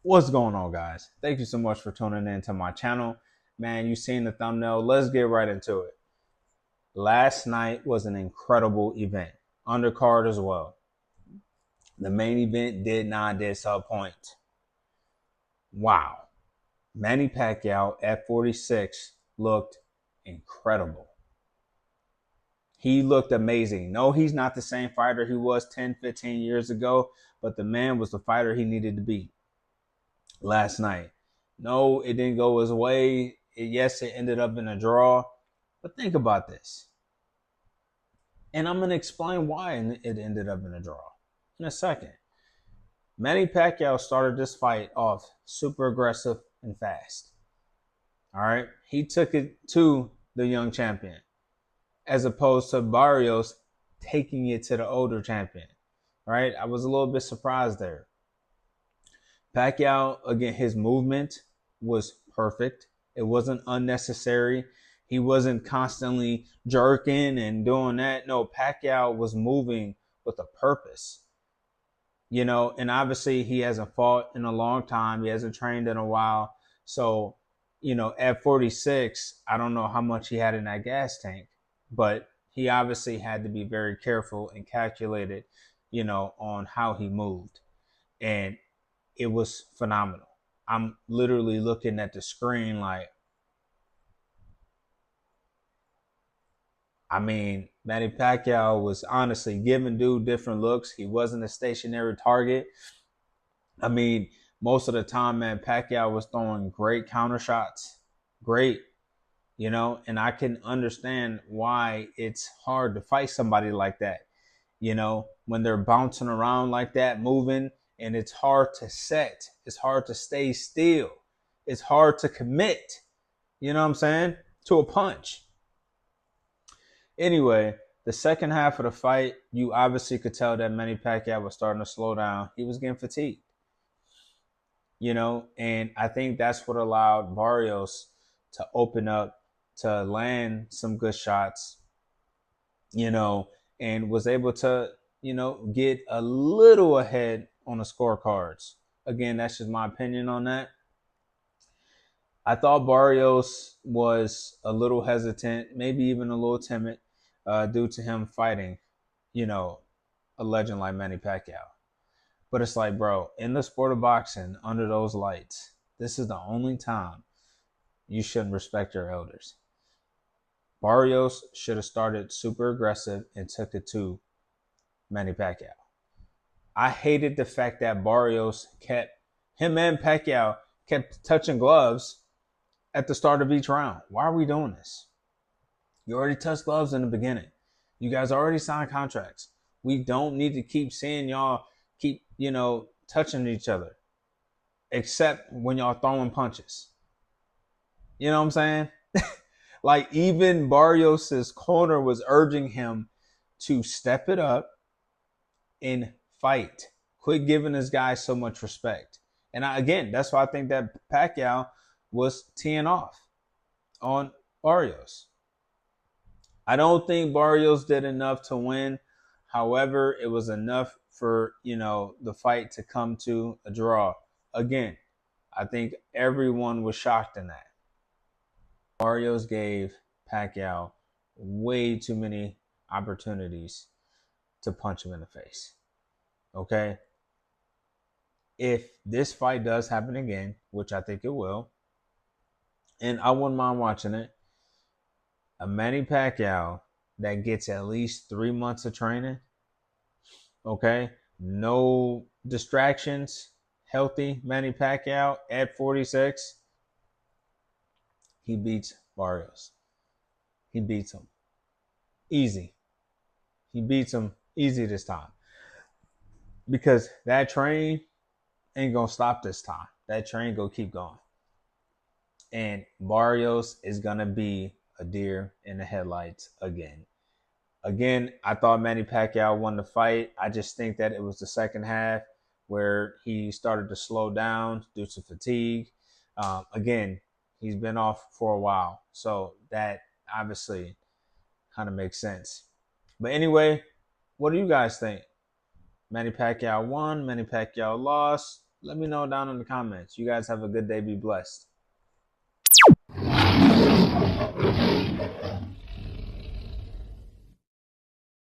What's going on, guys? Thank you so much for tuning in to my channel. Man, you seen the thumbnail. Let's get right into it. Last night was an incredible event. Undercard as well. The main event did not disappoint. Wow. Manny Pacquiao at 46 looked incredible. He looked amazing. No, he's not the same fighter he was 10, 15 years ago, but the man was the fighter he needed to be last night. No, it didn't go his way. Yes, it ended up in a draw. But think about this. And I'm going to explain why it ended up in a draw in a second. Manny Pacquiao started this fight off super aggressive and fast. All right. He took it to the young champion as opposed to Barrios taking it to the older champion. Right. I was a little bit surprised there. Pacquiao, again, his movement was perfect. It wasn't unnecessary. He wasn't constantly jerking and doing that. No, Pacquiao was moving with a purpose. And obviously he hasn't fought in a long time. He hasn't trained in a while. So, at 46, I don't know how much he had in that gas tank, but he obviously had to be very careful and calculated, on how he moved. And it was phenomenal. I'm literally looking at the screen like, Manny Pacquiao was honestly giving dude different looks. He wasn't a stationary target. Most of the time, man, Pacquiao was throwing great counter shots. Great, and I can understand why it's hard to fight somebody like that, when they're bouncing around like that, moving, and it's hard to set. It's hard to stay still. It's hard to commit, to a punch. Anyway, the second half of the fight, you obviously could tell that Manny Pacquiao was starting to slow down. He was getting fatigued, and I think that's what allowed Barrios to open up, to land some good shots, and was able to, get a little ahead on the scorecards. Again, that's just my opinion on that. I thought Barrios was a little hesitant, maybe even a little timid, due to him fighting, a legend like Manny Pacquiao. But it's like, bro, in the sport of boxing, under those lights, this is the only time you shouldn't respect your elders. Barrios should have started super aggressive and took it to Manny Pacquiao. I hated the fact that Barrios him and Pacquiao kept touching gloves at the start of each round. Why are we doing this? You already touched gloves in the beginning. You guys already signed contracts. We don't need to keep seeing y'all keep, touching each other, except when y'all throwing punches. You know what I'm saying? Like, even Barrios's corner was urging him to step it up and fight. Quit giving this guy so much respect. And again, that's why I think that Pacquiao was teeing off on Barrios. I don't think Barrios did enough to win. However, it was enough for, the fight to come to a draw. Again, I think everyone was shocked in that. Barrios gave Pacquiao way too many opportunities to punch him in the face. Okay? If this fight does happen again, which I think it will, and I wouldn't mind watching it, a Manny Pacquiao that gets at least 3 months of training, okay? No distractions, healthy Manny Pacquiao at 46, he beats Barrios. He beats him. Easy. He beats him easy this time. Because that train ain't going to stop this time. That train going to keep going. And Barrios is going to be a deer in the headlights again. Again, I thought Manny Pacquiao won the fight. I just think that it was the second half where he started to slow down due to fatigue. Again, he's been off for a while. So that obviously kind of makes sense. But anyway, what do you guys think? Manny Pacquiao won, Manny Pacquiao lost. Let me know down in the comments. You guys have a good day. Be blessed.